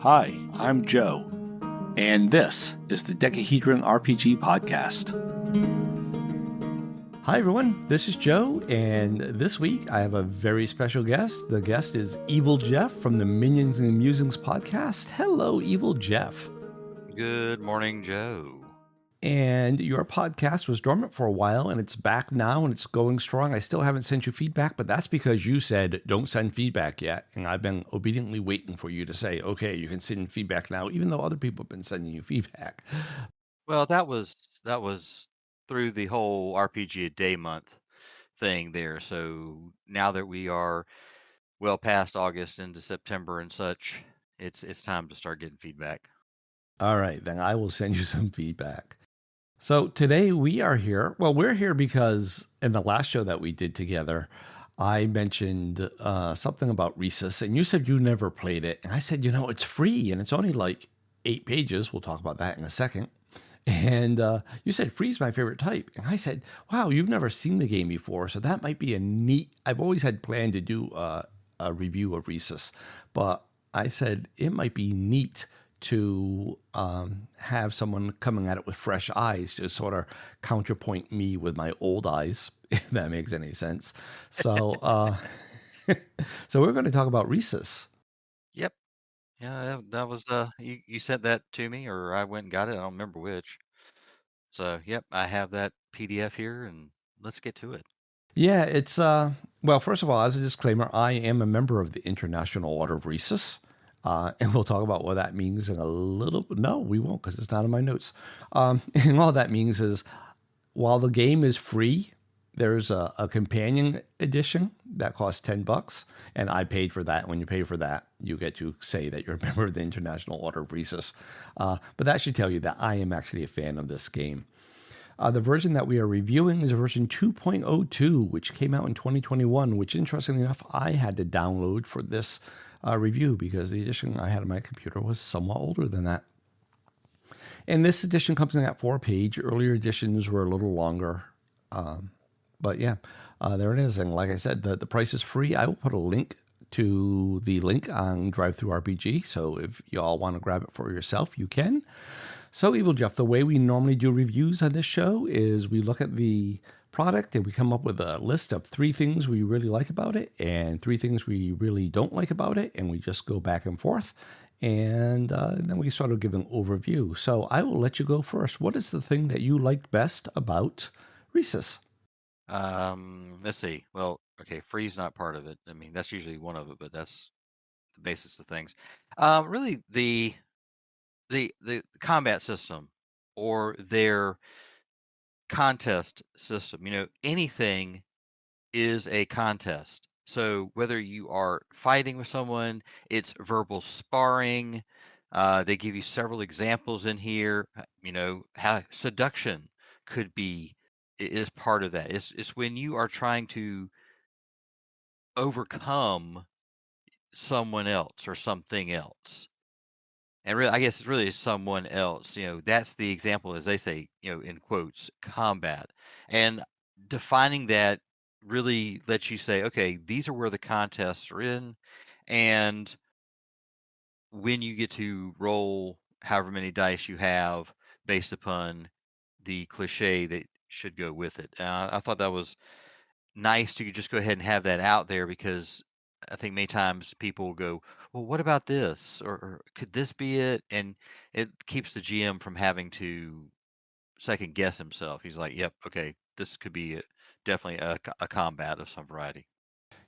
Hi, I'm Joe, and this is the Decahedron RPG Podcast. Hi everyone, this is Joe, and this week I have a very special guest. The guest is Evil Jeff from the Minions Musings podcast. Hello, Evil Jeff. Good morning, Joe. And your podcast was dormant for a while, and it's back now, and it's going strong. I still haven't sent you feedback, but that's because you said don't send feedback yet, and I've been obediently waiting for you to say, okay, you can send feedback now, even though other people have been sending you feedback. Well, that was through the whole RPG a day month thing there. So now that we are well past August into September and such, it's time to start getting feedback. All right, then I will send you some feedback. So today we are here. Well, we're here because in the last show that we did together, I mentioned something about Risus, and you said you never played it. And I said, it's free, and it's only like 8 pages. We'll talk about that in a second. And you said free is my favorite type. And I said, wow, you've never seen the game before, so that might be a neat... I've always had planned to do a review of Risus, but I said it might be neat to have someone coming at it with fresh eyes to sort of counterpoint me with my old eyes, if that makes any sense. So, so we're going to talk about Risus. Yep. Yeah, that was you sent that to me, or I went and got it. I don't remember which. So, yep, I have that PDF here, and let's get to it. Yeah, it's well, first of all, as a disclaimer, I am a member of the International Order of Risus. And we'll talk about what that means in a little... No, we won't, because it's not in my notes. And all that means is, while the game is free, there's a companion edition that costs $10, and I paid for that. When you pay for that, you get to say that you're a member of the International Order of Risus. But that should tell you that I am actually a fan of this game. The version that we are reviewing is version 2.02, which came out in 2021, which, interestingly enough, I had to download for this review because the edition I had on my computer was somewhat older than that. And this edition comes in at 4-page. Earlier editions were a little longer. But yeah, there it is. And like I said, the price is free. I will put a link to the link on DriveThruRPG. So if y'all want to grab it for yourself, you can. So, Evil Jeff, the way we normally do reviews on this show is we look at the product and we come up with a list of 3 things we really like about it and 3 things we really don't like about it, and we just go back and forth, and then we sort of give an overview. So I will let you go first. What is the thing that you liked best about Risus? Let's see. Well, okay, free's not part of it. I mean, that's usually one of it, but that's the basis of things. Really, the combat system or their contest system. Anything is a contest. So whether you are fighting with someone, it's verbal sparring. They give you several examples in here. How seduction is part of that. It's when you are trying to overcome someone else or something else. And really, I guess it's really someone else. That's the example, as they say, in quotes, combat. And defining that really lets you say, okay, these are where the contests are in. And when you get to roll however many dice you have based upon the cliche that should go with it. I thought that was nice to just go ahead and have that out there, because I think many times people will go, well, what about this? Or could this be it? And it keeps the GM from having to second guess himself. He's like, yep, okay, this could be definitely a combat of some variety.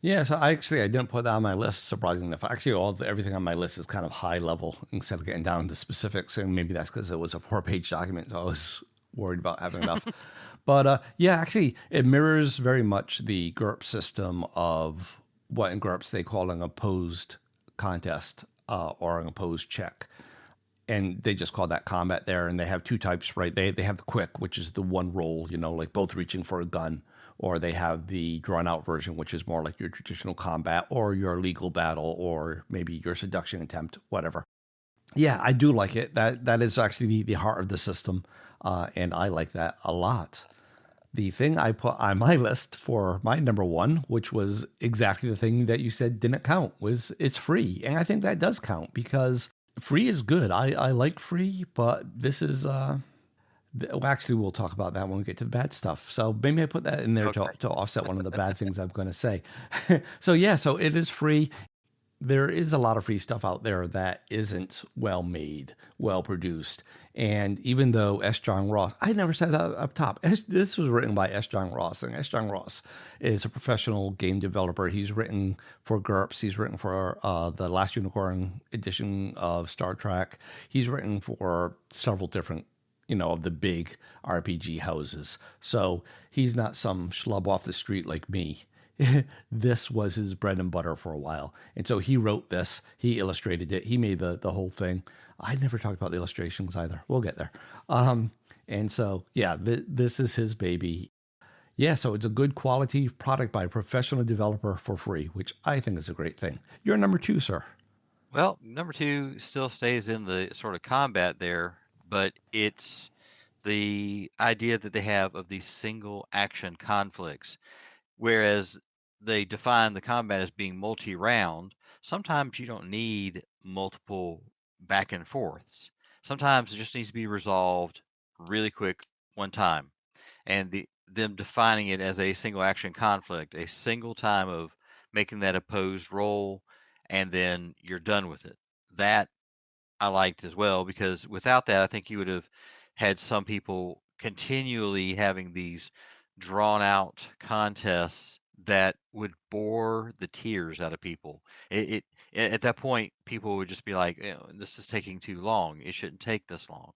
Yeah, so I didn't put that on my list, surprisingly enough. Actually, everything on my list is kind of high level instead of getting down to specifics. And maybe that's because it was a 4-page document, so I was worried about having enough. But yeah, actually, it mirrors very much the GURP system of what in GURPS they call an opposed contest or an opposed check. And they just call that combat there. And they have 2 types, right? They have the quick, which is the one roll, like both reaching for a gun. Or they have the drawn out version, which is more like your traditional combat or your legal battle or maybe your seduction attempt, whatever. Yeah, I do like it. That is actually the heart of the system. And I like that a lot. The thing I put on my list for my number one, which was exactly the thing that you said didn't count, was it's free. And I think that does count because free is good. I like free, but this is well, actually, we'll talk about that when we get to the bad stuff. So maybe I put that in there Okay. to offset one of the bad things I'm going to say. So yeah, so it is free. There is a lot of free stuff out there that isn't well made, well produced. And even though S. John Ross, I never said that up top. This was written by S. John Ross, and S. John Ross is a professional game developer. He's written for GURPS. He's written for the Last Unicorn edition of Star Trek. He's written for several different of the big RPG houses. So he's not some schlub off the street like me. This was his bread and butter for a while. And so he wrote this, he illustrated it, he made the whole thing. I never talked about the illustrations either. We'll get there. And so, yeah, this is his baby. Yeah, so it's a good quality product by a professional developer for free, which I think is a great thing. You're number two, sir. Well, number two still stays in the sort of combat there, but it's the idea that they have of these single action conflicts. Whereas they define the combat as being multi-round, sometimes you don't need multiple back and forths. Sometimes it just needs to be resolved really quick one time. And them defining it as a single action conflict, a single time of making that opposed roll, and then you're done with it. That I liked as well, because without that, I think you would have had some people continually having these drawn out contests that would bore the tears out of people. At that point, people would just be like, "This is taking too long. It shouldn't take this long."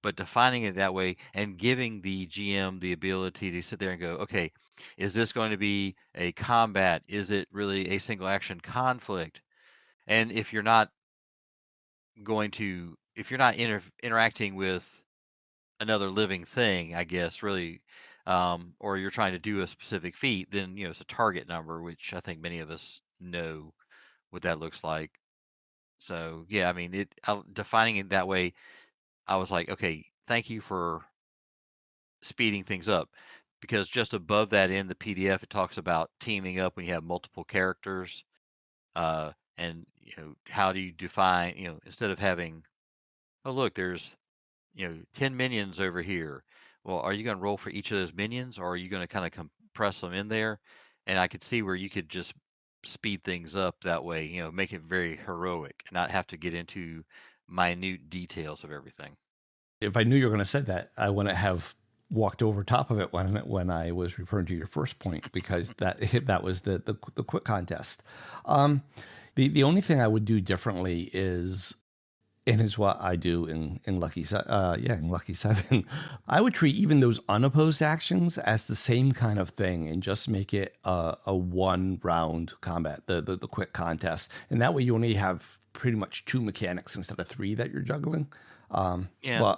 But defining it that way and giving the GM the ability to sit there and go, "Okay, is this going to be a combat? Is it really a single action conflict?" And if you're not interacting with another living thing, I guess, really, or you're trying to do a specific feat, then it's a target number, which I think many of us know what that looks like. So yeah, I mean, defining it that way, I was like, okay, thank you for speeding things up, because just above that in the PDF, it talks about teaming up when you have multiple characters, and how do you define, instead of having, oh look, there's 10 minions over here. Well, are you going to roll for each of those minions, or are you going to kind of compress them in there? And I could see where you could just speed things up that way, make it very heroic and not have to get into minute details of everything. If I knew you were going to say that, I wouldn't have walked over top of it when I was referring to your first point, because that was the quick contest. The only thing I would do differently is, and is what I do in Lucky in Lucky 7. I would treat even those unopposed actions as the same kind of thing and just make it a one round combat, the quick contest. And that way you only have pretty much two mechanics instead of three that you're juggling. Yeah.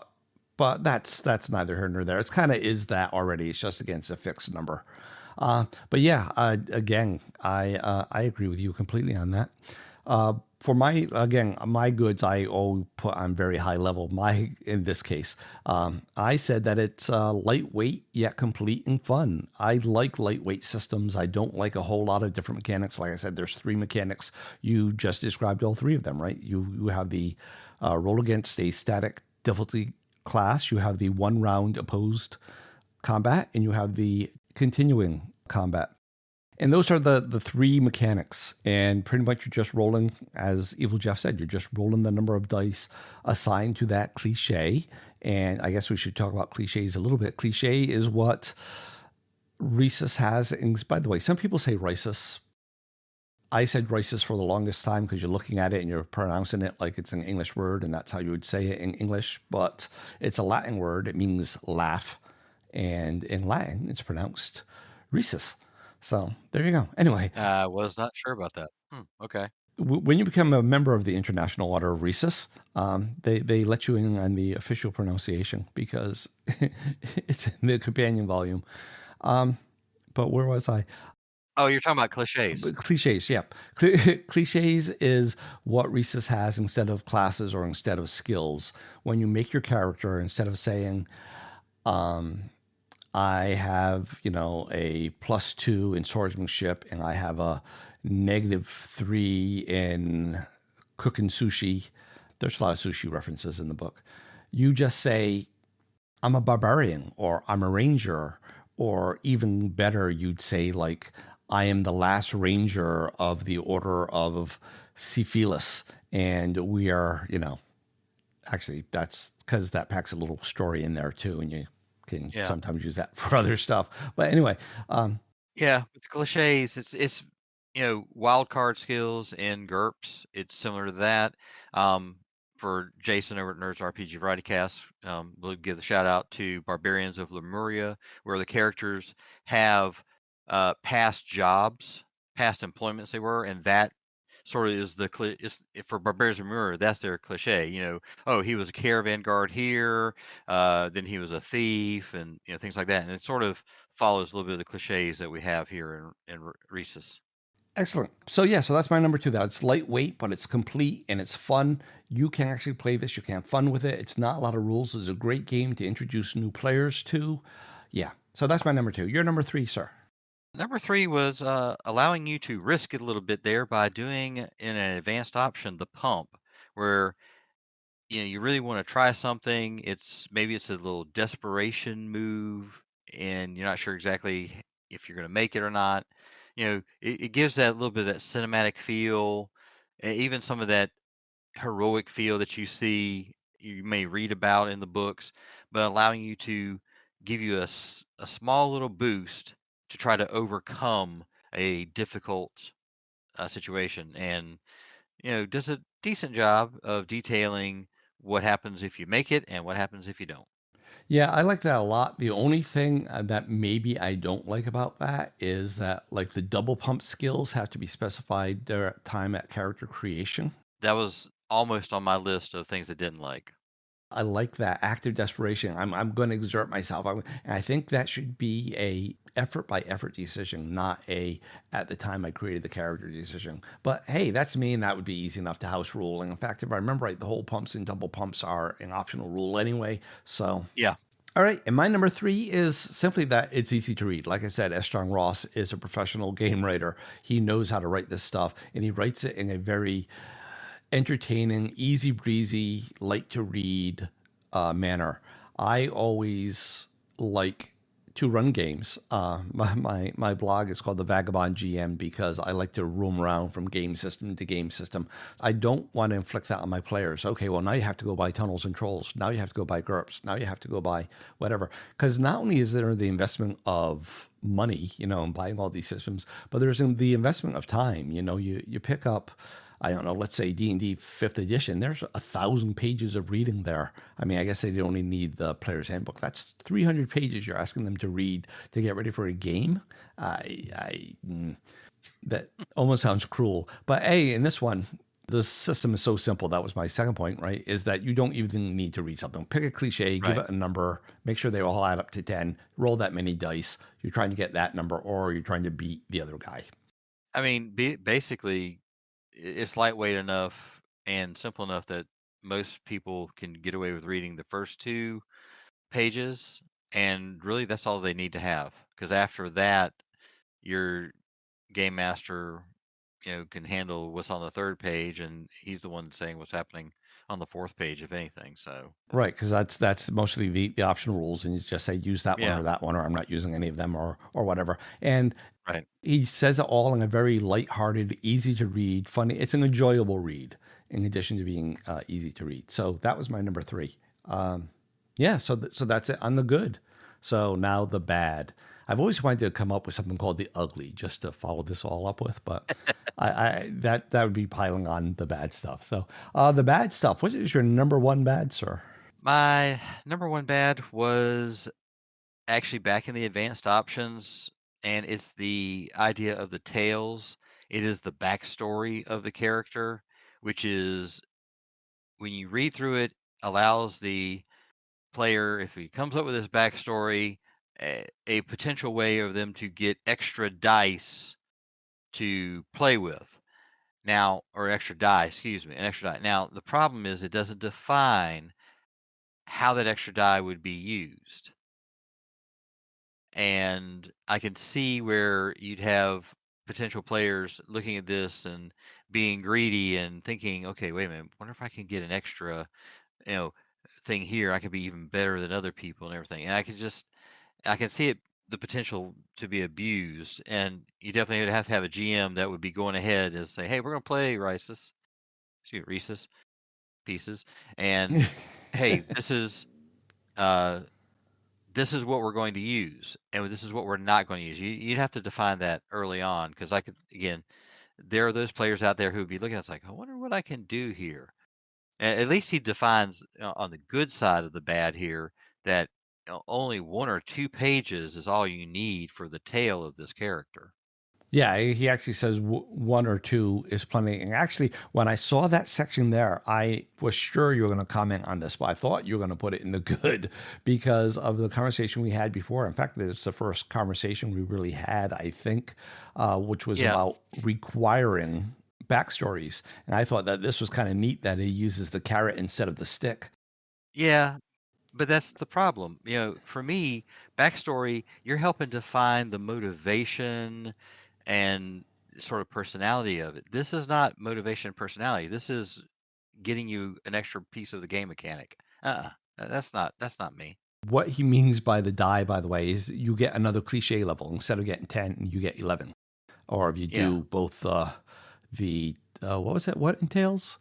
But that's neither here nor there. It's kind of is that already. It's just against a fixed number. But yeah, again, I agree with you completely on that. For my goods, I all put on very high level. In this case, I said that it's lightweight yet complete and fun. I like lightweight systems. I don't like a whole lot of different mechanics. Like I said, there's three mechanics. You just described all three of them, right? You have the roll against a static difficulty class. You have the one round opposed combat, and you have the continuing combat. And those are the three mechanics. And pretty much you're just rolling, as Evil Jeff said, you're just rolling the number of dice assigned to that cliche. And I guess we should talk about cliches a little bit. Cliche is what Risus has. And by the way, some people say Risus. I said Risus for the longest time because you're looking at it and you're pronouncing it like it's an English word, and that's how you would say it in English. But it's a Latin word. It means laugh. And in Latin, it's pronounced Risus. So there you go. Anyway, I was not sure about that. Okay. When you become a member of the International Order of Risus, they let you in on the official pronunciation because it's in the companion volume. But where was I? Oh, you're talking about cliches. Cliches, yeah. Cliches is what Risus has instead of classes or instead of skills. When you make your character, instead of saying, I have, a +2 in swordsmanship, and I have a -3 in cooking sushi. There's a lot of sushi references in the book. You just say, I'm a barbarian, or I'm a ranger, or even better, you'd say, like, I am the last ranger of the Order of Cephalus, and we are, actually, that's because that packs a little story in there too, and you can Yeah. sometimes use that for other stuff. But anyway, Yeah, with the cliches, it's wild card skills in GURPS. It's similar to that. Um, for Jason over at Nerds RPG Variety Cast, we'll give the shout out to Barbarians of Lemuria, where the characters have past jobs, past employments they were, and that sort of is for Barbarians of Lemuria. That's their cliche. Oh, he was a caravan guard here, then he was a thief, and things like that. And it sort of follows a little bit of the cliches that we have here in Risus. excellent. So yeah, so that's my number 2. That it's lightweight, but it's complete and it's fun. You can actually play this. You can have fun with it. It's not a lot of rules. It's a great game to introduce new players to. Yeah. So that's my number 2. Your number 3, sir. Number 3 was allowing you to risk it a little bit there by doing in an advanced option the pump, where you really want to try something. Maybe it's a little desperation move, and you're not sure exactly if you're going to make it or not. It gives that little bit of that cinematic feel, even some of that heroic feel that you may read about in the books, but allowing you to give you a small little boost to try to overcome a difficult situation, and does a decent job of detailing what happens if you make it and what happens if you don't. Yeah, I like that a lot. The only thing that maybe I don't like about that is that, like, the double pump skills have to be specified there at time at character creation. That was almost on my list of things I didn't like. I like that active desperation. I'm going to exert myself. And I think that should be a effort by effort decision, not a at the time I created the character decision. But hey, that's me, and that would be easy enough to house rule. And in fact, if I remember right, the whole pumps and double pumps are an optional rule anyway. So Yeah. all right, and my number 3 is simply that it's easy to read. Like I said, S. John Ross is a professional game writer. He knows how to write this stuff, and he writes it in a very entertaining, easy breezy, light to read manner. I always like to run games. My blog is called the Vagabond GM because I like to roam around from game system to game system. I don't want to inflict that on my players. Okay, well, now you have to go buy Tunnels and Trolls. Now you have to go buy GURPS. Now you have to go buy whatever. Because not only is there the investment of money, in buying all these systems, but there's the investment of time. You pick up, I don't know, let's say D&D 5th edition, there's 1,000 pages of reading there. I mean, I guess they only need the player's handbook. That's 300 pages you're asking them to read to get ready for a game. That almost sounds cruel. But hey, in this one, the system is so simple. That was my second point, right? Is that you don't even need to read something. Pick a cliche, give Right. it a number, make sure they all add up to 10, roll that many dice. You're trying to get that number, or you're trying to beat the other guy. I mean, basically, it's lightweight enough and simple enough that most people can get away with reading the first 2 pages, and really that's all they need to have. Because after that, your game master, can handle what's on the 3rd page, and he's the one saying what's happening on the 4th page, if anything. So Right, because that's mostly the optional rules, and you just say use that one yeah, or that one, or I'm not using any of them, or whatever. And right. he says it all in a very lighthearted, easy to read, funny. It's an enjoyable read, in addition to being easy to read. So that was my number 3. Yeah, so that's it on the good. So now the bad. I've always wanted to come up with something called the ugly, just to follow this all up with, but that would be piling on the bad stuff. So the bad stuff. What is your number 1 bad, sir? My number 1 bad was actually back in the advanced options, and it's the idea of the tales. It is the backstory of the character, which is when you read through it, allows the player, if he comes up with this backstory, a potential way of them to get extra dice to play with. Now, or extra die, excuse me, an extra die. Now, the problem is it doesn't define how that extra die would be used. And I can see where you'd have potential players looking at this and being greedy and thinking, okay, wait a minute, wonder if I can get an extra, you know, thing here. I could be even better than other people and everything. And I can see it, the potential to be abused. And you definitely would have to have a GM that would be going ahead and say, hey, we're going to play Risus pieces. And hey, uh, this is what we're going to use, and this is what we're not going to use. You'd have to define that early on, because I could, again, there are those players out there who would be looking at it like, I wonder what I can do here. And at least he defines on the good side of the bad here that only 1 or 2 pages is all you need for the tale of this character. Yeah, he actually says one or two is plenty. And actually, when I saw that section there, I was sure you were going to comment on this, but I thought you were going to put it in the good because of the conversation we had before. In fact, it's the first conversation we really had, I think, which was Yeah, about requiring backstories. And I thought that this was kind of neat that he uses the carrot instead of the stick. yeah, but that's the problem. For me, backstory, you're helping define the motivation and sort of personality of it. This is not motivation and personality. This is getting you an extra piece of the game mechanic. That's not me. What he means by the die, by the way, is you get another cliche level. Instead of getting 10, you get 11. Or if you Yeah, do both what was it? What entails?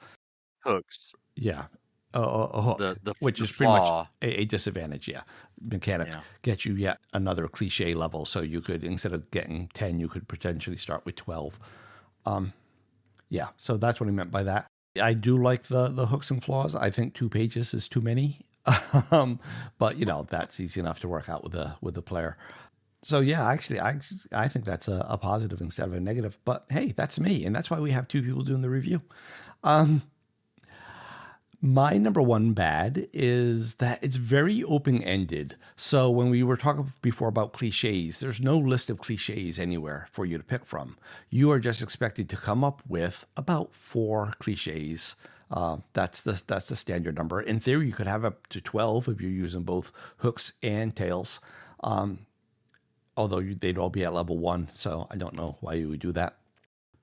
hooks. Yeah, a hook, The which the is pretty much flaw. a disadvantage. Yeah, mechanic Yeah. gets you yet another cliche level. So you could, instead of getting 10, you could potentially start with 12. Yeah, so that's what he meant by that. I do like the hooks and flaws. I think 2 pages is too many. But that's easy enough to work out with the player. So yeah, actually, I think that's a positive instead of a negative. But hey, that's me, and that's why we have two people doing the review. My number one bad is that it's very open ended. So when we were talking before about cliches, there's no list of cliches anywhere for you to pick from. You are just expected to come up with about 4 cliches. That's the standard number. In theory, you could have up to 12 if you're using both hooks and tails. Although they'd all be at level 1, so I don't know why you would do that.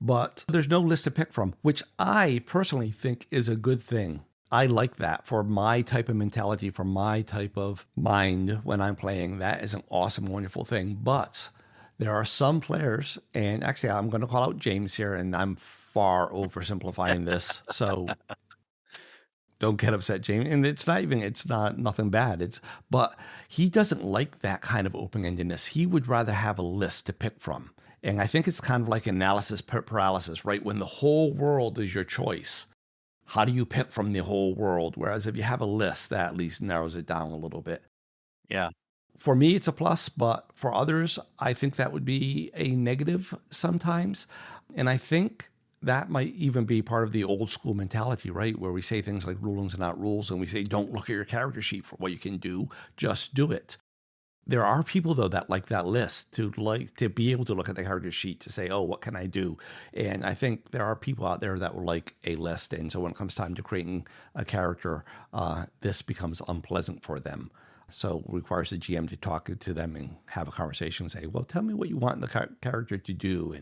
But there's no list to pick from, which I personally think is a good thing. I like that for my type of mentality, for my type of mind when I'm playing. That is an awesome, wonderful thing. But there are some players, and actually, I'm going to call out James here, and I'm far oversimplifying this. So don't get upset, James. And it's not nothing bad. But he doesn't like that kind of open endedness. He would rather have a list to pick from. And I think it's kind of like analysis paralysis, right? When the whole world is your choice, how do you pick from the whole world? Whereas if you have a list, that at least narrows it down a little bit. Yeah. For me, it's a plus, but for others, I think that would be a negative sometimes. And I think that might even be part of the old school mentality, right? Where we say things like rulings are not rules, and we say, don't look at your character sheet for what you can do, just do it. There are people though that like that list, to be able to look at the character sheet to say, oh, what can I do? And I think there are people out there that will like a list. And so when it comes time to creating a character, this becomes unpleasant for them. So it requires the GM to talk to them and have a conversation and say, well, tell me what you want the character to do.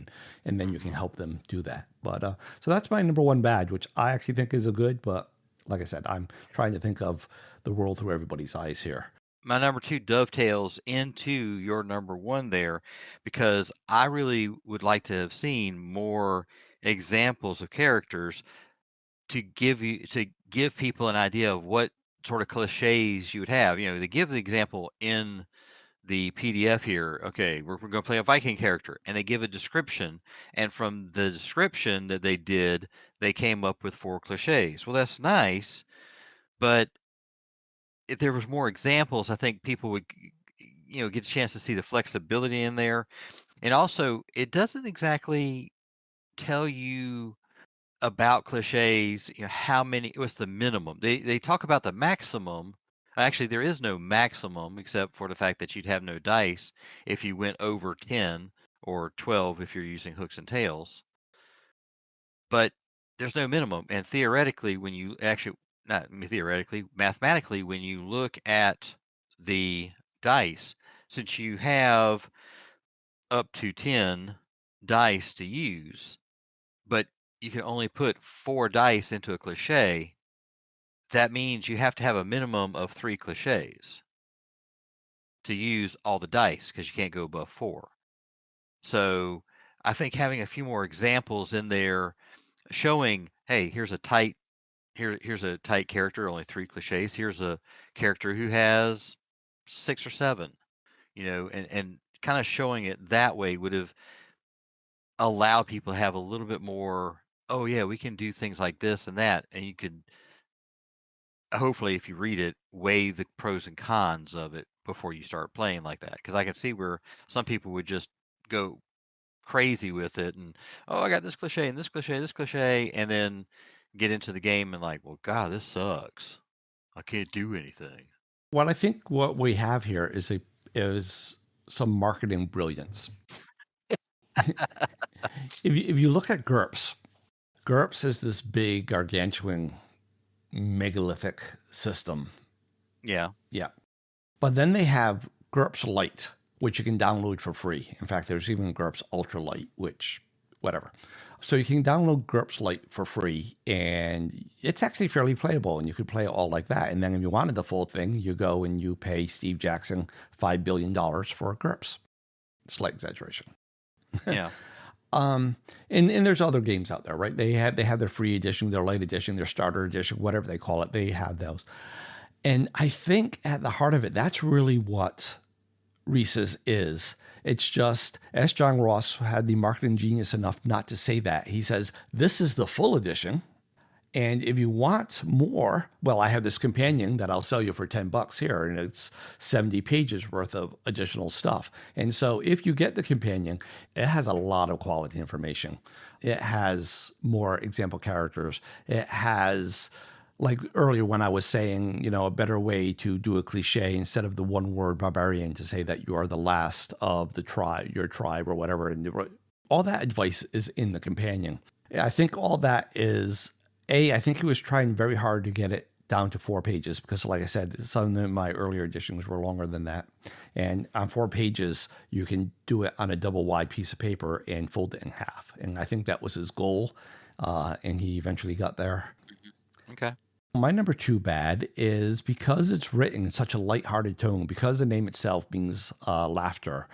And then you can help them do that. But so that's my number one badge, which I actually think is a good, but like I said, I'm trying to think of the world through everybody's eyes here. My number 2 dovetails into your number 1 there, because I really would like to have seen more examples of characters to give people an idea of what sort of cliches you would have. They give the example in the PDF here. Okay, we're going to play a Viking character, and they give a description, and from the description that they did, they came up with 4 cliches. Well, that's nice, but if there was more examples, I think people would get a chance to see the flexibility in there. And also, it doesn't exactly tell you about cliches, how many, what's the minimum. They talk about the maximum. Actually, there is no maximum except for the fact that you'd have no dice if you went over 10 or 12 if you're using hooks and tails. But there's no minimum. And theoretically, when you actually, not theoretically, mathematically, when you look at the dice, since you have up to 10 dice to use, but you can only put 4 dice into a cliche, that means you have to have a minimum of 3 cliches to use all the dice because you can't go above 4. So I think having a few more examples in there showing, hey, here's a tight character, only 3 cliches. Here's a character who has 6 or 7, and kind of showing it that way would have allowed people to have a little bit more, oh yeah, we can do things like this and that, and you could hopefully, if you read it, weigh the pros and cons of it before you start playing like that. Because I can see where some people would just go crazy with it and, oh, I got this cliche and this cliche, and then get into the game and like, well, God, this sucks. I can't do anything. What I think what we have here is some marketing brilliance. If you look at GURPS is this big gargantuan megalithic system. Yeah. Yeah. But then they have GURPS Lite, which you can download for free. In fact, there's even GURPS Ultra Lite, which, whatever. So you can download GURPS Lite for free, and it's actually fairly playable, and you could play it all like that. And then if you wanted the full thing, you go and you pay Steve Jackson $5 billion for GURPS. Slight exaggeration. Yeah. And there's other games out there, right? They have their free edition, their light edition, their starter edition, whatever they call it. They have those. And I think at the heart of it, that's really what Risus is. It's just, S. John Ross had the marketing genius enough not to say that. He says, this is the full edition. And if you want more, well, I have this companion that I'll sell you for $10 here, and it's 70 pages worth of additional stuff. And so if you get the companion, it has a lot of quality information. It has more example characters. It has, like earlier when I was saying, a better way to do a cliche instead of the one word barbarian to say that you are the last of the tribe, your tribe or whatever. And all that advice is in the companion. I think all that is, I think he was trying very hard to get it down to 4 pages because, like I said, some of my earlier editions were longer than that. And on 4 pages, you can do it on a double wide piece of paper and fold it in half. And I think that was his goal. And he eventually got there. Okay. My number 2 bad is because it's written in such a lighthearted tone, because the name itself means laughter,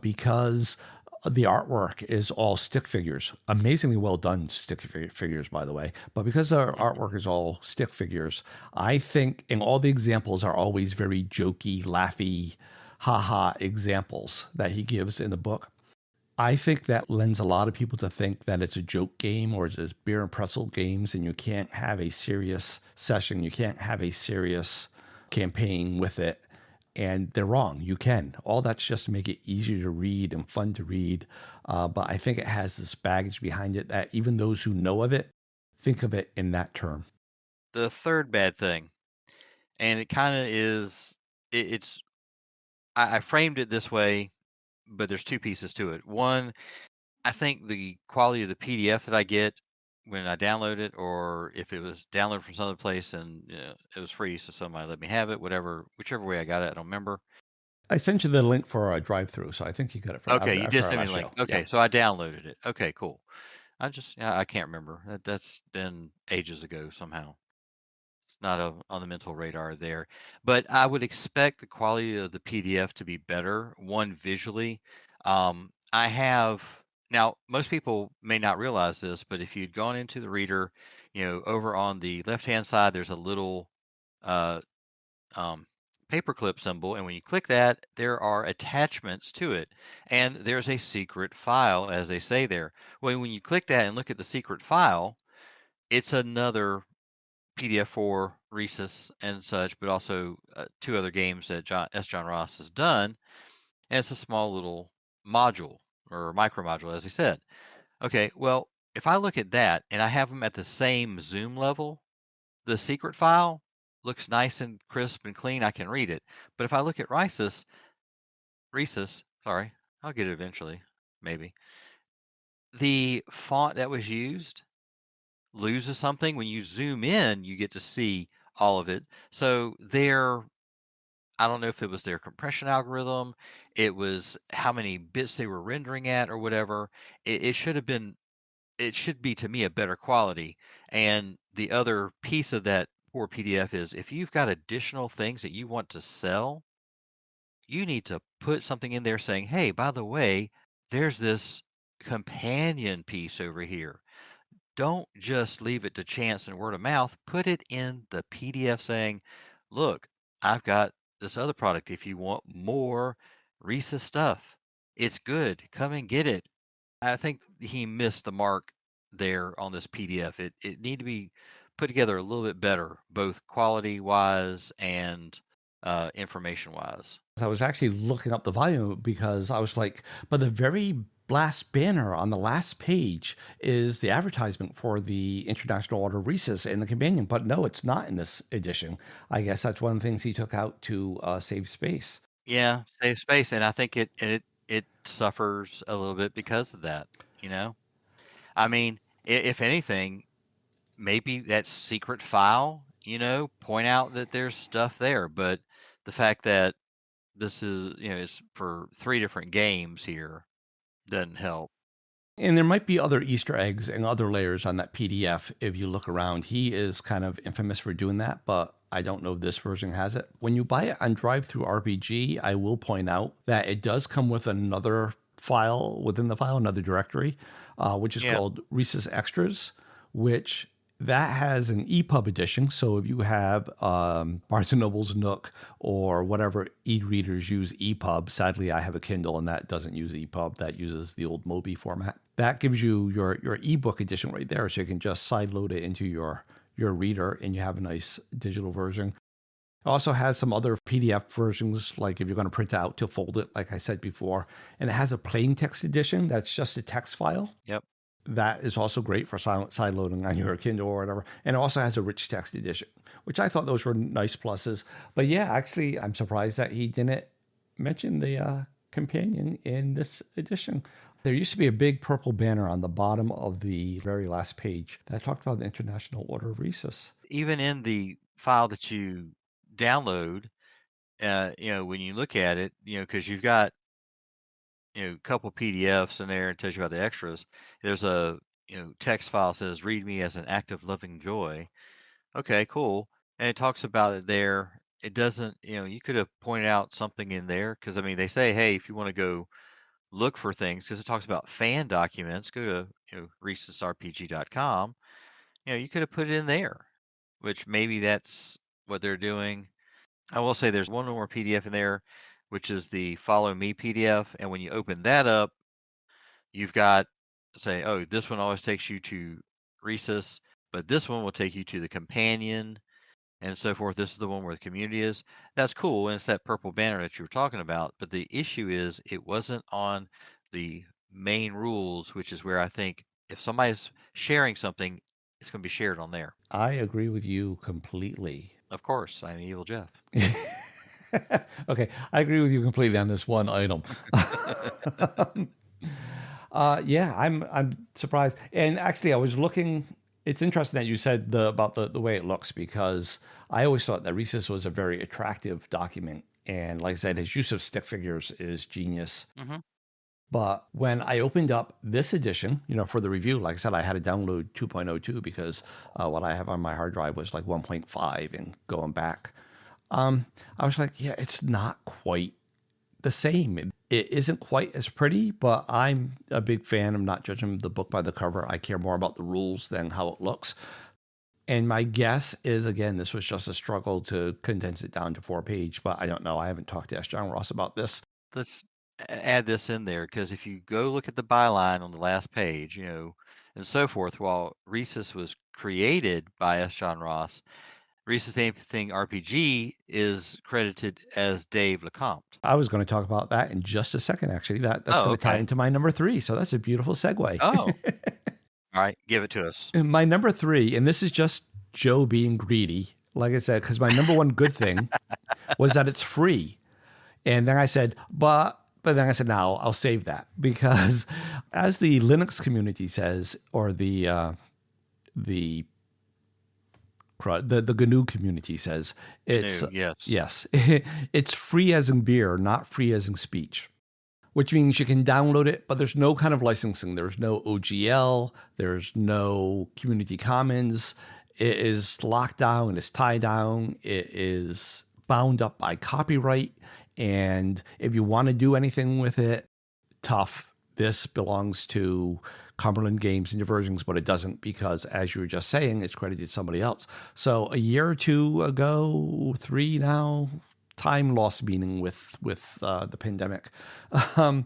because the artwork is all stick figures, amazingly well done stick figures, by the way. But because our artwork is all stick figures, I think, and all the examples are always very jokey, laughy, haha examples that he gives in the book. I think that lends a lot of people to think that it's a joke game or it's beer and pretzel games, and you can't have a serious session. You can't have a serious campaign with it. And they're wrong. You can. All that's just to make it easier to read and fun to read. But I think it has this baggage behind it that even those who know of it think of it in that term. The third bad thing, and it kind of is, it's, I framed it this way, but there's 2 pieces to it. One, I think the quality of the PDF that I get when I download it, or if it was downloaded from some other place and it was free, so somebody let me have it, whichever way I got it, I don't remember. I sent you the link for a drive-through, so I think you got it for Okay, you after did our send me last the link. show. Okay, Yeah. so I downloaded it. Okay, cool. I can't remember. That's been ages ago somehow. It's not on the mental radar there. But I would expect the quality of the PDF to be better, one visually. I have now, most people may not realize this, but if you'd gone into the reader, over on the left-hand side, there's a little uh, um, paperclip symbol, and when you click that, there are attachments to it, and there's a secret file, as they say there. Well, when you click that and look at the secret file, it's another PDF for Risus and such, but also 2 other games that S. John Ross has done, and it's a small little module or micro module, as he said. Okay, well, if I look at that and I have them at the same zoom level, the secret file looks nice and crisp and clean. I can read it. But if I look at Risus, sorry, I'll get it eventually, maybe. The font that was used loses something. When you zoom in, you get to see all of it. So I don't know if it was their compression algorithm, it was how many bits they were rendering at or whatever. It should have been it should be to me a better quality. And the other piece of that poor PDF is if you've got additional things that you want to sell, you need to put something in there saying, "Hey, by the way, there's this companion piece over here." Don't just leave it to chance and word of mouth. Put it in the PDF saying, "Look, I've got this other product. If you want more Risus stuff, it's good. Come and get it." I think he missed the mark there on this PDF. It need to be put together a little bit better, both quality wise and information wise. I was actually looking up the volume because I was like, but the very last banner on the last page is the advertisement for the International Order of Risus and the companion. But no, it's not in this edition. I guess that's one of the things he took out to save space. Yeah, save space, and I think it suffers a little bit because of that. You know, I mean, if anything, maybe that secret file. Point out that there's stuff there, but the fact that this is it's for 3 different games here doesn't help. And there might be other Easter eggs and other layers on that PDF if you look around. He is kind of infamous for doing that, but I don't know if this version has it. When you buy it on Drive-Thru RPG, I will point out that it does come with another file within the file, another directory, which is Yeah. called Risus Extras, which that has an EPUB edition. So if you have Barnes & Noble's Nook or whatever e-readers use EPUB, sadly I have a Kindle and that doesn't use EPUB. That uses the old Mobi format. That gives you your ebook edition right there. So you can just sideload it into your reader and you have a nice digital version. It also has some other PDF versions, like if you're going to print it out to fold it, like I said before. And it has a plain text edition that's just a text file. Yep. That is also great for side loading on your Kindle or whatever. And it also has a rich text edition, which I thought those were nice pluses. But yeah, actually, I'm surprised that he didn't mention the companion in this edition. There used to be a big purple banner on the bottom of the very last page that talked about the International Order of Risus. Even in the file that you download, when you look at it, because you've got a couple PDFs in there and tells you about the extras. There's a text file says "Read me as an act of loving joy." Okay, cool, and it talks about it there. It doesn't, you could have pointed out something in there because I mean they say, hey, if you want to go look for things, because it talks about fan documents, go to resusrpg.com. You could have put it in there, which maybe that's what they're doing. I will say there's one more PDF in there, which is the Follow Me PDF. And when you open that up, you've got, say, oh, this one always takes you to Risus, but this one will take you to the companion and so forth. This is the one where the community is. That's cool. And it's that purple banner that you were talking about. But the issue is it wasn't on the main rules, which is where I think if somebody's sharing something, it's going to be shared on there. I agree with you completely. Of course, I'm Evil Jeff. Okay, I agree with you completely on this one item. Yeah, I'm surprised. And actually, I was looking. It's interesting that you said about the way it looks because I always thought that Risus was a very attractive document, and like I said, his use of stick figures is genius. Mm-hmm. But when I opened up this edition, for the review, like I said, I had to download 2.02 because what I have on my hard drive was like 1.5 and going back. I was like, yeah, it's not quite the same. It isn't quite as pretty, but I'm a big fan. I'm not judging the book by the cover. I care more about the rules than how it looks. And my guess is, again, this was just a struggle to condense it down to 4-page, but I don't know. I haven't talked to S. John Ross about this. Let's add this in there because if you go look at the byline on the last page, and so forth, while Risus was created by S. John Ross, Risus Anything RPG is credited as Dave LeCompte. I was going to talk about that in just a second, actually. That's going to tie into my number 3. So that's a beautiful segue. Oh, all right. Give it to us. My number 3, and this is just Joe being greedy, like I said, because my number one good thing was that it's free. And then I said, but then I said, no, I'll save that because as the Linux community says, or the The GNU community says it's GNU, yes. yes, it's free as in beer, not free as in speech, which means you can download it, but there's no kind of licensing. There's no OGL. There's no community commons. It is locked down. It's tied down. It is bound up by copyright. And if you want to do anything with it, tough. This belongs to Cumberland Games and Diversions, but it doesn't because, as you were just saying, it's credited to somebody else. So a year or two ago, 3 now, time lost meaning with the pandemic. A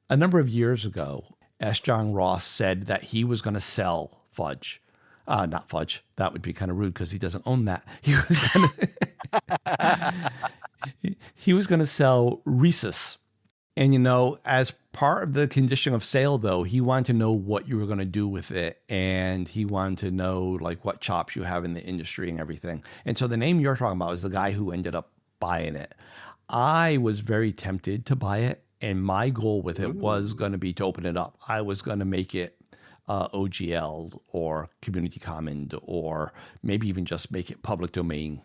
number of years ago, S. John Ross said that he was going to sell Fudge. Not Fudge. That would be kind of rude because he doesn't own that. He was going to sell Risus. And, you know, as part of the condition of sale, though, he wanted to know what you were going to do with it. And he wanted to know, like, what chops you have in the industry and everything. And so the name you're talking about is the guy who ended up buying it. I was very tempted to buy it. And my goal with it was going to be to open it up. I was going to make it OGL or community common, or maybe even just make it public domain.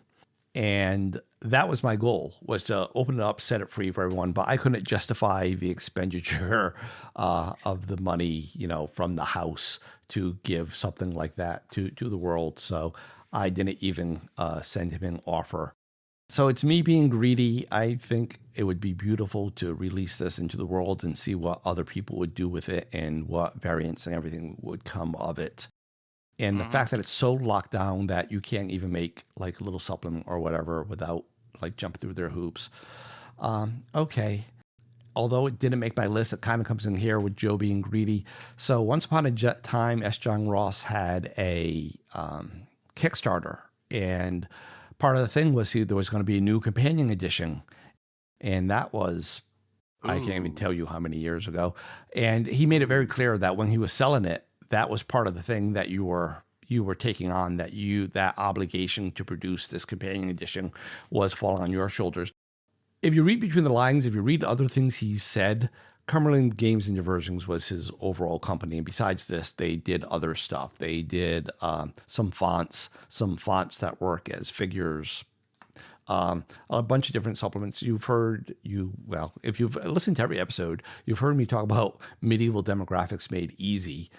And that was my goal, was to open it up, set it free for everyone. But I couldn't justify the expenditure of the money, you know, from the house to give something like that to the world. So I didn't even send him an offer. So it's me being greedy. I think it would be beautiful to release this into the world and see what other people would do with it and what variants and everything would come of it. And the fact that it's so locked down that you can't even make like a little supplement or whatever without like jumping through their hoops. Okay. Although it didn't make my list, it kind of comes in here with Joe being greedy. So once upon a time, S. John Ross had a Kickstarter. And part of the thing was there was going to be a new companion edition. And that was, I can't even tell you how many years ago. And he made it very clear that when he was selling it, that was part of the thing that you were taking on, that obligation to produce this companion edition was falling on your shoulders. If you read between the lines, if you read other things he said, Cumberland Games and Diversions was his overall company. And besides this, they did other stuff. They did some fonts that work as figures, a bunch of different supplements. If you've listened to every episode, you've heard me talk about medieval demographics made easy.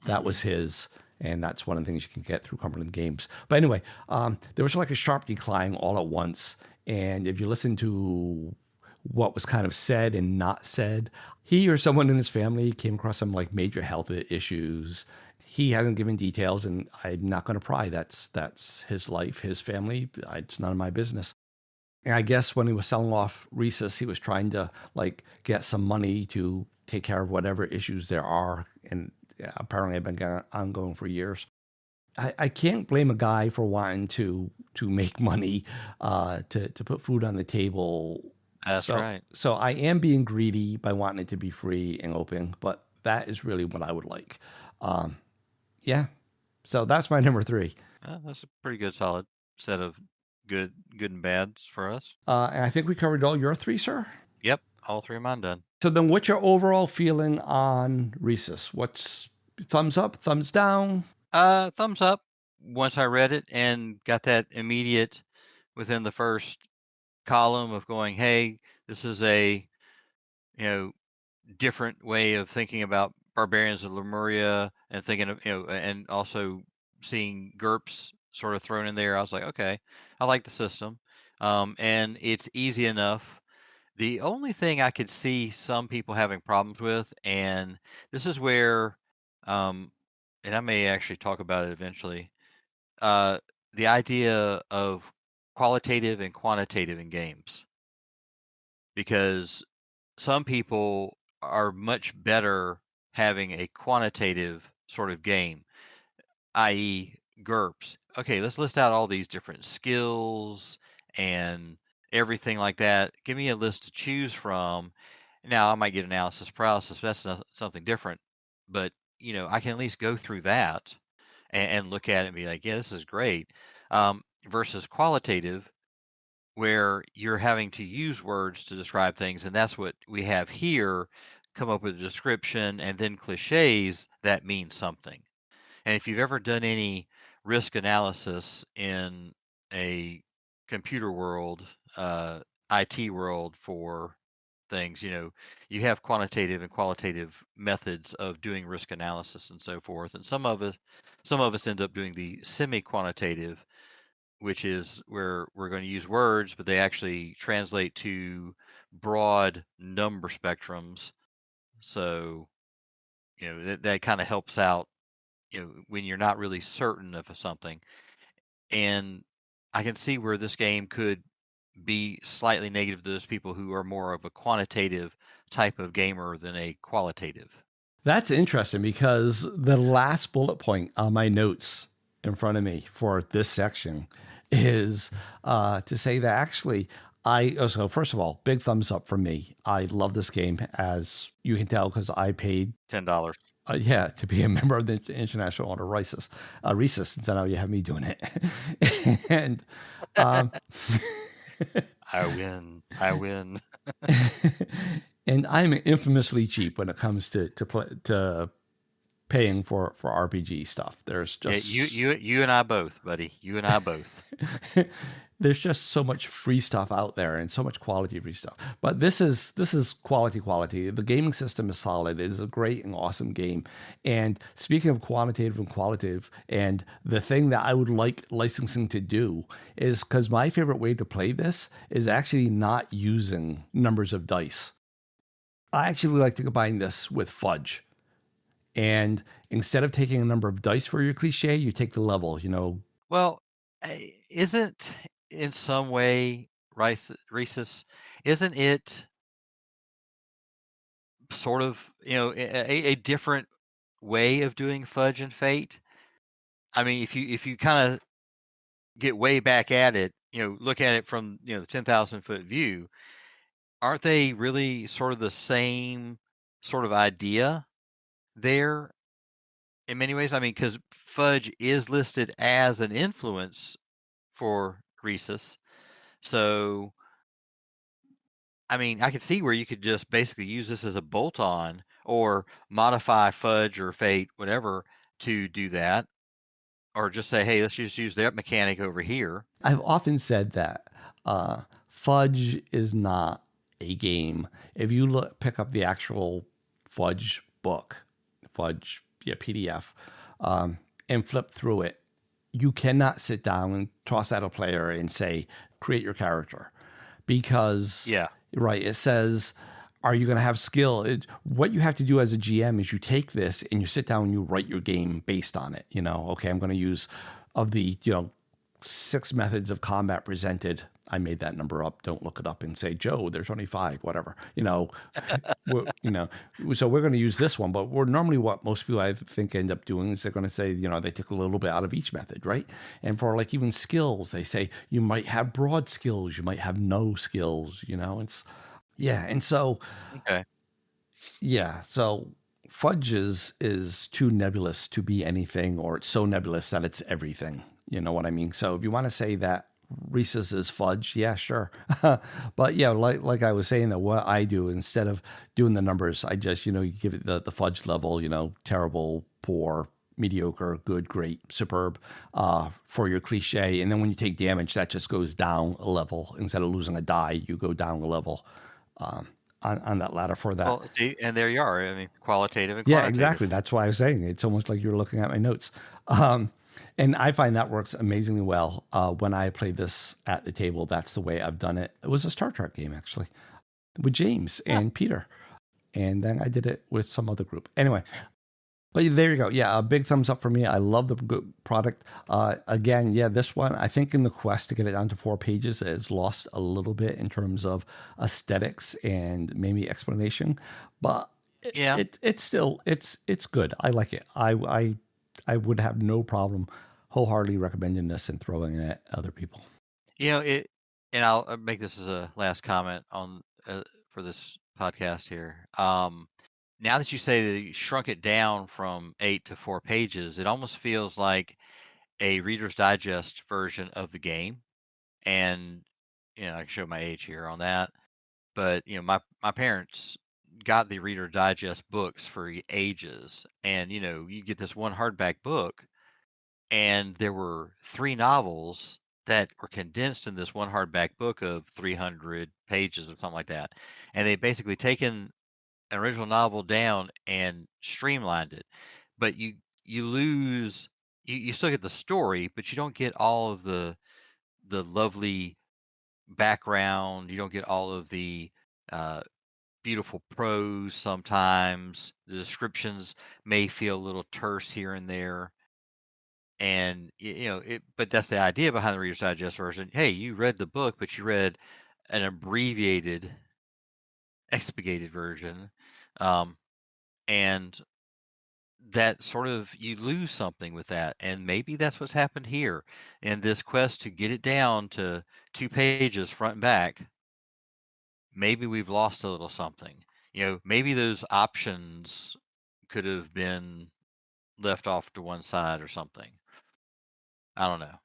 That was his, and that's one of the things you can get through Cumberland Games. But anyway, there was like a sharp decline all at once. And if you listen to what was kind of said and not said, he or someone in his family came across some like major health issues. He hasn't given details, and I'm not going to pry. That's his life, his family. It's none of my business. And I guess when he was selling off Risus, he was trying to like get some money to take care of whatever issues there are. And apparently I've been ongoing for years. I can't blame a guy for wanting to make money, to put food on the table. That's right. So I am being greedy by wanting it to be free and open, but that is really what I would like. Yeah. So that's my number 3. That's a pretty good, solid set of good and bads for us. And I think we covered all your 3, sir. Yep, all 3 of mine done. So then what's your overall feeling on Risus? What's thumbs up, thumbs down? Thumbs up once I read it and got that immediate within the first column of going, hey, this is a, different way of thinking about barbarians of Lemuria, and thinking of, and also seeing GURPS sort of thrown in there. I was like, okay, I like the system. And it's easy enough. The only thing I could see some people having problems with, and this is where, and I may actually talk about it eventually, the idea of qualitative and quantitative in games. Because some people are much better having a quantitative sort of game, i.e. GURPS. Okay, let's list out all these different skills and everything like that. Give me a list to choose from. Now, I might get analysis paralysis. That's something different. But, I can at least go through that and look at it and be like, yeah, this is great. Versus qualitative, where you're having to use words to describe things. And that's what we have here. Come up with a description and then cliches that mean something. And if you've ever done any risk analysis in a computer world, IT world for things. You have quantitative and qualitative methods of doing risk analysis and so forth. And some of us end up doing the semi-quantitative, which is where we're going to use words, but they actually translate to broad number spectrums. So, that kind of helps out, when you're not really certain of something. And I can see where this game could be slightly negative to those people who are more of a quantitative type of gamer than a qualitative. That's interesting because the last bullet point on my notes in front of me for this section is to say that actually so first of all, big thumbs up from me. I love this game, as you can tell, because I paid $10. yeah, to be a member of the International Order of Risus. Risus, so now you have me doing it. And I win. I win. and I'm infamously cheap when it comes to paying for RPG stuff. There's Yeah, just you and I both, buddy. You and I both. there's just so much free stuff out there and so much quality free stuff. But this is quality. The gaming system is solid. It is a great and awesome game. And speaking of quantitative and qualitative, and the thing that I would like licensing to do is, because my favorite way to play this is actually not using numbers of dice. I actually like to combine this with fudge. And instead of taking a number of dice for your cliche, you take the level, Well, isn't in some way Risus, isn't it sort of, a different way of doing fudge and fate? I mean, if you kind of get way back at it, look at it from, the 10,000-foot view, aren't they really sort of the same sort of idea there in many ways? I mean, because fudge is listed as an influence for Rhesus. So, I mean, I could see where you could just basically use this as a bolt-on or modify fudge or fate, whatever, to do that. Or just say, hey, let's just use that mechanic over here. I've often said that fudge is not a game. If you pick up the actual fudge book, fudge PDF, and flip through it, you cannot sit down and toss at a player and say, create your character. Because, Yeah. right, it says, are you going to have skill? What you have to do as a GM is you take this and you sit down and you write your game based on it. Okay, I'm going to use, of the, 6 methods of combat presented. I made that number up. Don't look it up and say, Joe, there's only 5, whatever. So we're going to use this one, but we're normally what most people I think end up doing is they're going to say, they took a little bit out of each method, right? And for like even skills, they say you might have broad skills, you might have no skills, it's, yeah. And so, Okay. yeah, so fudge is too nebulous to be anything, or it's so nebulous that it's everything. You know what I mean? So if you want to say that Reese's is fudge, yeah, sure. But yeah, like I was saying, that what I do instead of doing the numbers, I just, you give it the fudge level, terrible, poor, mediocre, good, great, superb, for your cliche. And then when you take damage, that just goes down a level. Instead of losing a die, you go down a level on that ladder for that. Well, see, and there you are. I mean, qualitative and Yeah, quantitative. exactly. That's why I was saying it's almost like you're looking at my notes. And I find that works amazingly well. When I play this at the table, that's the way I've done it. It was a Star Trek game, actually, with James and Peter. And then I did it with some other group. Anyway, but there you go. Yeah, a big thumbs up for me. I love the product. Again, yeah, this one, I think in the quest to get it down to 4 pages, is lost a little bit in terms of aesthetics and maybe explanation. But Yeah. it's still, it's good. I like it. I would have no problem wholeheartedly recommending this and throwing it at other people. And I'll make this as a last comment on for this podcast here. Now that you say that you shrunk it down from 8 to 4 pages, it almost feels like a Reader's Digest version of the game. And I can show my age here on that. But my parents got the Reader Digest books for ages, and you get this one hardback book, And there were 3 novels that were condensed in this one hardback book of 300 pages or something like that. And they've basically taken an original novel down and streamlined it. But you lose you still get the story, but you don't get all of the lovely background. You don't get all of the beautiful prose sometimes. The descriptions may feel a little terse here and there. And but that's the idea behind the Reader's Digest version. Hey, you read the book, but you read an abbreviated, expurgated version, and that sort of you lose something with that. And maybe that's what's happened here in this quest to get it down to 2 pages front and back. Maybe we've lost a little something. Maybe those options could have been left off to one side or something. I don't know.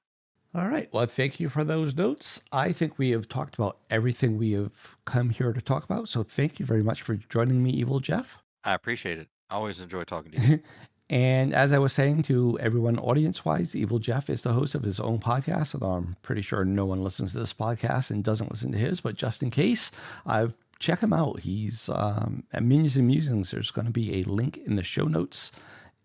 All right. Well, thank you for those notes. I think we have talked about everything we have come here to talk about. So thank you very much for joining me, Evil Jeff. I appreciate it. I always enjoy talking to you. And as I was saying to everyone audience-wise, Evil Jeff is the host of his own podcast. Although I'm pretty sure no one listens to this podcast and doesn't listen to his, but just in case, check him out. He's at Minions and Musings. There's going to be a link in the show notes.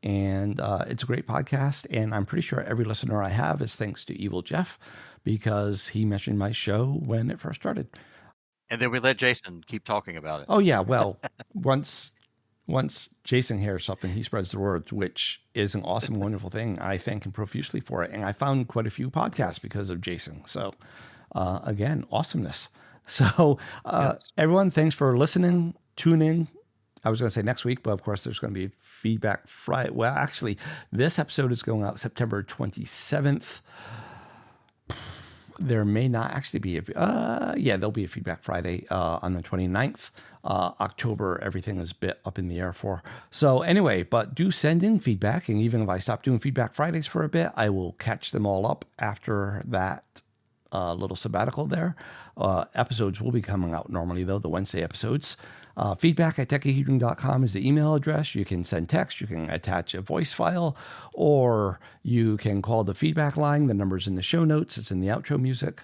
And it's a great podcast. And I'm pretty sure every listener I have is thanks to Evil Jeff, because he mentioned my show when it first started. And then we let Jason keep talking about it. Oh, yeah. Well, once Jason hears something, he spreads the word, which is an awesome, wonderful thing. I thank him profusely for it. And I found quite a few podcasts because of Jason. So, again, awesomeness. So, everyone, thanks for listening. Tune in. I was going to say next week, but of course there's going to be Feedback Friday. Well, actually, this episode is going out September 27th. There may not actually be there'll be a Feedback Friday on the 29th. October, everything is a bit up in the air for. So anyway, but do send in feedback. And even if I stop doing Feedback Fridays for a bit, I will catch them all up after that little sabbatical there. Episodes will be coming out normally, though, the Wednesday episodes. Feedback at decahedron.com is the email address. You can send text, you can attach a voice file, or you can call the feedback line. The number's in the show notes. It's in the outro music.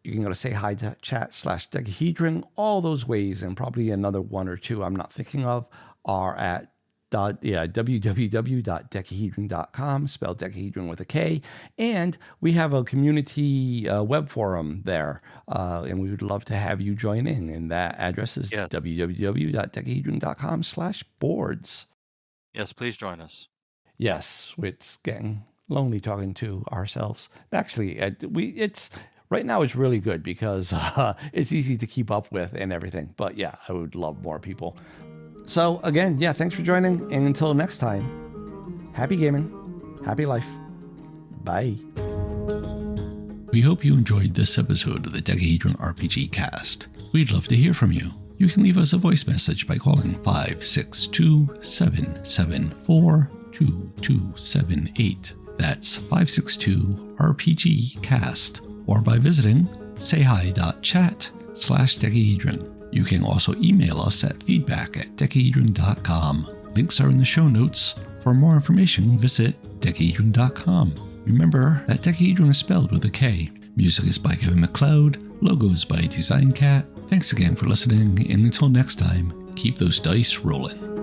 You can go to sayhi.chat/decahedron. All those ways, and probably another one or two I'm not thinking of, are at www.decahedron.com, spelled decahedron with a K. And we have a community web forum there, and we would love to have you join in. And that address is www.decahedron.com/boards. Yes, please join us. Yes, it's getting lonely talking to ourselves. Actually, it's right now it's really good because it's easy to keep up with and everything. But yeah, I would love more people. So again, yeah, thanks for joining. And until next time, happy gaming, happy life. Bye. We hope you enjoyed this episode of the Decahedron RPG Cast. We'd love to hear from you. You can leave us a voice message by calling 562-774-2278. That's 562-RPG-CAST. Or by visiting sayhi.chat/decahedron. You can also email us at feedback@decahedron.com. Links are in the show notes. For more information, visit decahedron.com. Remember that Decahedron is spelled with a K. Music is by Kevin MacLeod. Logos by Design Cat. Thanks again for listening, and until next time, keep those dice rolling.